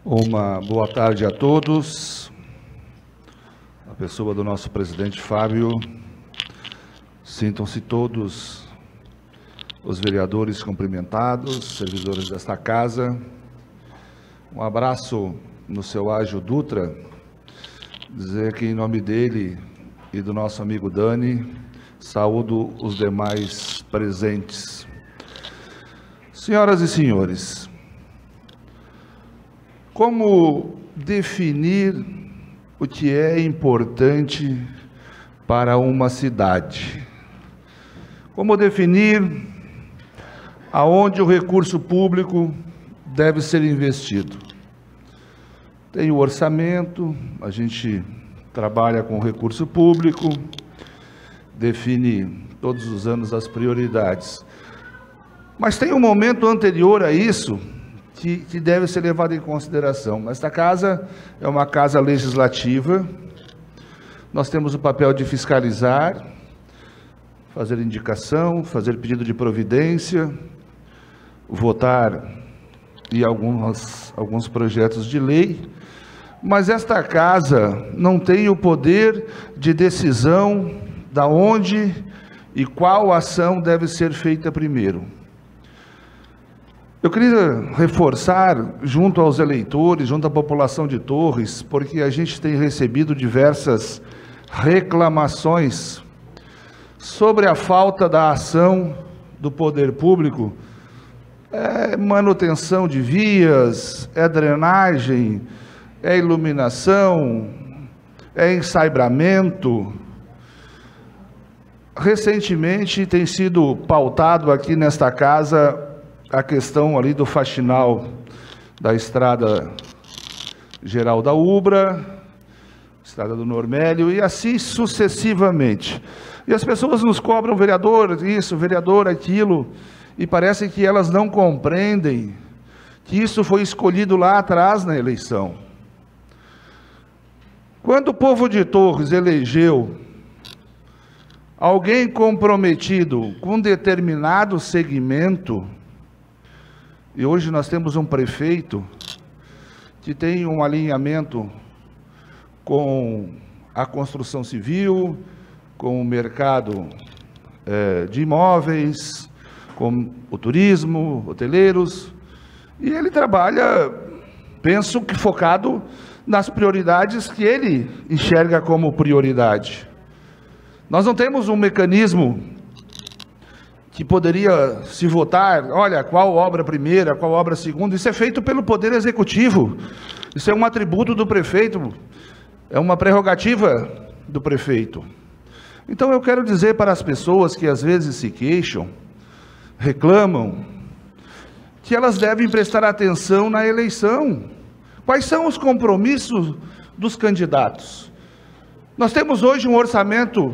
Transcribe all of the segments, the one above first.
Uma boa tarde a todos. A pessoa do nosso presidente Fábio, sintam-se todos os vereadores cumprimentados, servidores desta casa. Um abraço no seu Ágio Dutra, dizer que em nome dele e do nosso amigo Dani, saúdo os demais presentes. Senhoras e senhores, como definir o que é importante para uma cidade? Como definir aonde o recurso público deve ser investido? Tem o orçamento, a gente trabalha com recurso público, define todos os anos as prioridades. Mas tem um momento anterior a isso que deve ser levado em consideração. Esta casa é uma casa legislativa, nós temos o papel de fiscalizar, fazer indicação, fazer pedido de providência, votar em alguns projetos de lei, mas esta casa não tem o poder de decisão da onde e qual ação deve ser feita primeiro. Eu queria reforçar, junto aos eleitores, junto à população de Torres, porque a gente tem recebido diversas reclamações sobre a falta da ação do poder público. É manutenção de vias, é drenagem, é iluminação, é ensaibramento. Recentemente tem sido pautado aqui nesta casa a questão ali do faxinal da estrada geral da Ubra, estrada do Normélio, e assim sucessivamente. E as pessoas nos cobram, vereador isso, vereador aquilo, e parece que elas não compreendem que isso foi escolhido lá atrás na eleição. Quando o povo de Torres elegeu alguém comprometido com determinado segmento, e hoje nós temos um prefeito que tem um alinhamento com a construção civil, com o mercado de imóveis, com o turismo, hoteleiros, e ele trabalha, penso que focado nas prioridades que ele enxerga como prioridade. Nós não temos um mecanismo que poderia se votar, olha, qual obra primeira, qual obra segunda. Isso é feito pelo Poder Executivo, isso é um atributo do prefeito, é uma prerrogativa do prefeito. Então eu quero dizer para as pessoas que às vezes se queixam, reclamam, que elas devem prestar atenção na eleição. Quais são os compromissos dos candidatos? Nós temos hoje um orçamento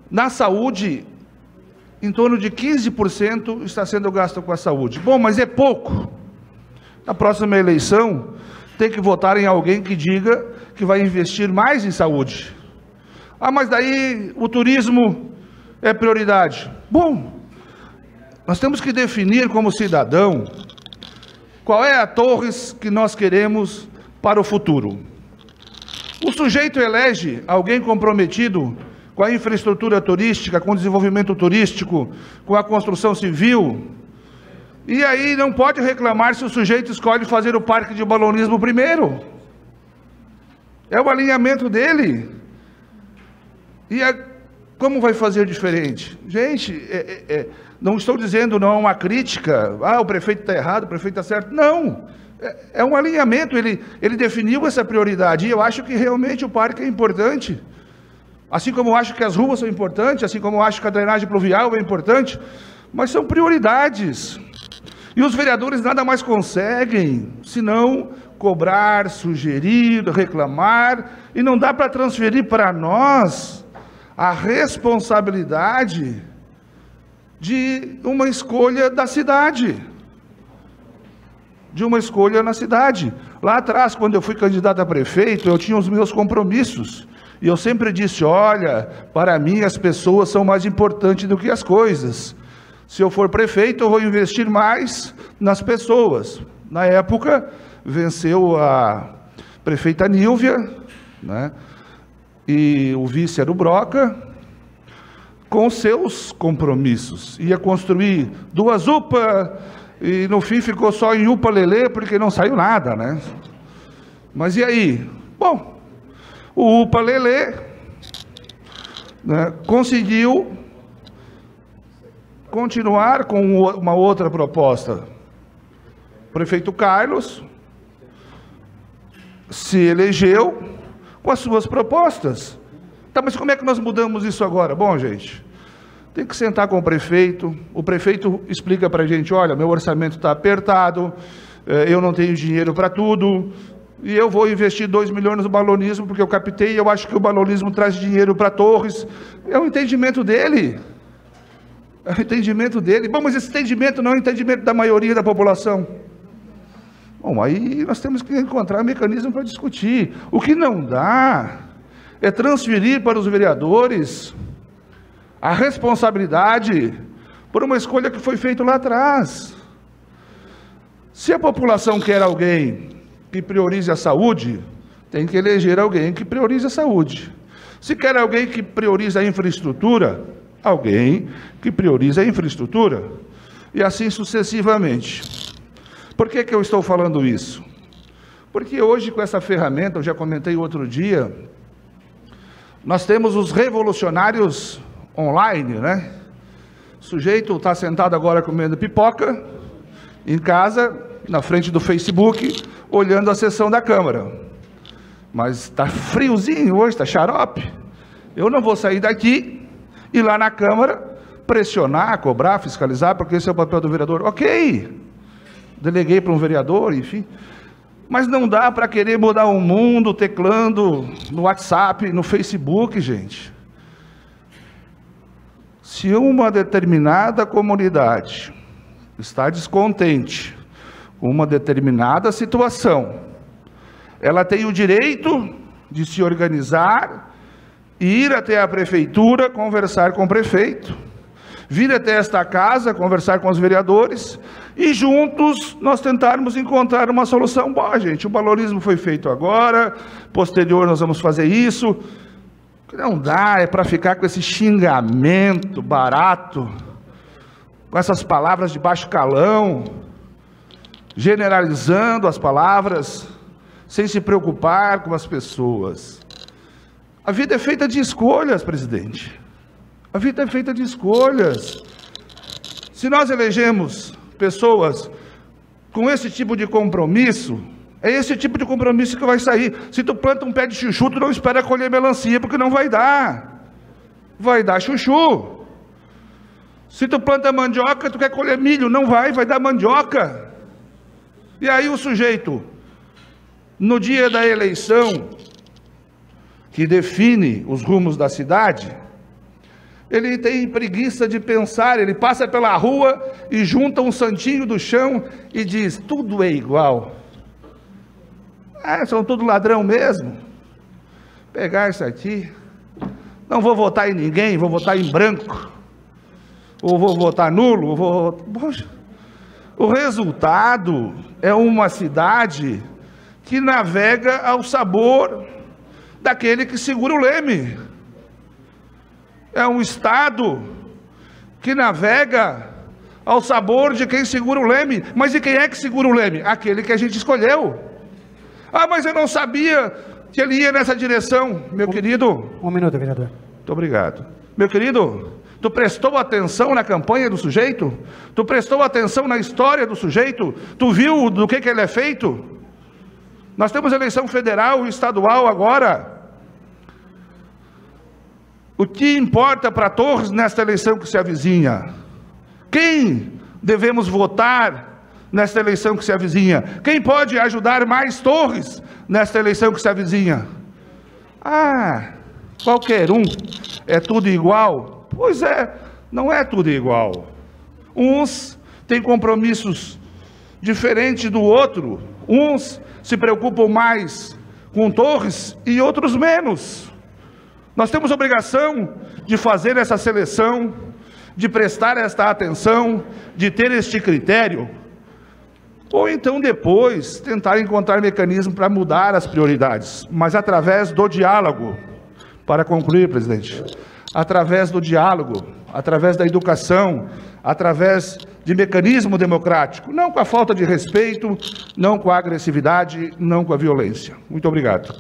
na saúde, em torno de 15% está sendo gasto com a saúde. Bom, mas é pouco. Na próxima eleição, tem que votar em alguém que diga que vai investir mais em saúde. Ah, mas daí o turismo é prioridade. Bom, nós temos que definir como cidadão qual é a Torres que nós queremos para o futuro. O sujeito elege alguém comprometido com a infraestrutura turística, com o desenvolvimento turístico, com a construção civil. E aí não pode reclamar se o sujeito escolhe fazer o parque de balonismo primeiro. É o alinhamento dele. E como vai fazer diferente? Gente, não estou dizendo, não é uma crítica, o prefeito está errado, o prefeito está certo. Não, é um alinhamento, ele definiu essa prioridade, e eu acho que realmente o parque é importante. Assim como eu acho que as ruas são importantes, assim como eu acho que a drenagem pluvial é importante, mas são prioridades. E os vereadores nada mais conseguem, senão cobrar, sugerir, reclamar, e não dá para transferir para nós a responsabilidade de uma escolha da cidade. De uma escolha na cidade. Lá atrás, quando eu fui candidato a prefeito, eu tinha os meus compromissos. E eu sempre disse, olha, para mim as pessoas são mais importantes do que as coisas. Se eu for prefeito, eu vou investir mais nas pessoas. Na época, venceu a prefeita Nílvia, né? E o vice era o Broca, com seus compromissos. Ia construir 2 UPA, e no fim ficou só em UPA Lelê, porque não saiu nada, né? Mas e aí? Bom, o UPA Lelê, né, conseguiu continuar com uma outra proposta. O prefeito Carlos se elegeu com as suas propostas. Tá, mas como é que nós mudamos isso agora? Bom, gente, tem que sentar com o prefeito explica para a gente, olha, meu orçamento está apertado, eu não tenho dinheiro para tudo, e eu vou investir 2 milhões no balonismo, porque eu captei, e eu acho que o balonismo traz dinheiro para Torres. É o entendimento dele. É o entendimento dele. Bom, mas esse entendimento não é o entendimento da maioria da população. Bom, aí nós temos que encontrar um mecanismo para discutir. O que não dá é transferir para os vereadores a responsabilidade por uma escolha que foi feita lá atrás. Se a população quer alguém que priorize a saúde, tem que eleger alguém que priorize a saúde. Se quer alguém que priorize a infraestrutura, alguém que priorize a infraestrutura. E assim sucessivamente. Por que eu estou falando isso? Porque hoje, com essa ferramenta, eu já comentei outro dia, nós temos os revolucionários online, né? O sujeito está sentado agora comendo pipoca, em casa, na frente do Facebook, olhando a sessão da Câmara. Mas está friozinho hoje, está xarope. Eu não vou sair daqui e lá na Câmara pressionar, cobrar, fiscalizar, porque esse é o papel do vereador. Ok, deleguei para um vereador, enfim. Mas não dá para querer mudar o mundo teclando no WhatsApp, no Facebook, gente. Se uma determinada comunidade está descontente com uma determinada situação, ela tem o direito de se organizar, ir até a prefeitura, conversar com o prefeito, vir até esta casa, conversar com os vereadores, e juntos nós tentarmos encontrar uma solução. Bom, gente, o balonismo foi feito agora, posterior nós vamos fazer isso. Não dá, é para ficar com esse xingamento barato, com essas palavras de baixo calão, generalizando as palavras, sem se preocupar com as pessoas. A vida é feita de escolhas, presidente. A vida é feita de escolhas. Se nós elegemos pessoas com esse tipo de compromisso, é esse tipo de compromisso que vai sair. Se tu planta um pé de chuchu, tu não espera colher melancia, porque não vai dar. Vai dar chuchu. Se tu planta mandioca, tu quer colher milho, não vai dar mandioca. E aí o sujeito, no dia da eleição, que define os rumos da cidade, ele tem preguiça de pensar, ele passa pela rua e junta um santinho do chão e diz, tudo é igual. São tudo ladrão mesmo. Pegar isso aqui, não vou votar em ninguém, vou votar em branco, ou vou votar nulo, Poxa. O resultado é uma cidade que navega ao sabor daquele que segura o leme. É um estado que navega ao sabor de quem segura o leme. Mas e quem é que segura o leme? Aquele que a gente escolheu. Mas eu não sabia que ele ia nessa direção. Meu querido... Um minuto, vereador. Muito obrigado. Meu querido, tu prestou atenção na campanha do sujeito? Tu prestou atenção na história do sujeito? Tu viu do que ele é feito? Nós temos eleição federal e estadual agora. O que importa para Torres nesta eleição que se avizinha? Quem devemos votar nesta eleição que se avizinha? Quem pode ajudar mais Torres nesta eleição que se avizinha? Qualquer um. É tudo igual? Pois é, não é tudo igual. Uns têm compromissos diferentes do outro. Uns se preocupam mais com Torres e outros menos. Nós temos obrigação de fazer essa seleção, de prestar esta atenção, de ter este critério. Ou então depois tentar encontrar mecanismo para mudar as prioridades, mas através do diálogo. Para concluir, presidente, através do diálogo, através da educação, através de mecanismo democrático, não com a falta de respeito, não com a agressividade, não com a violência. Muito obrigado.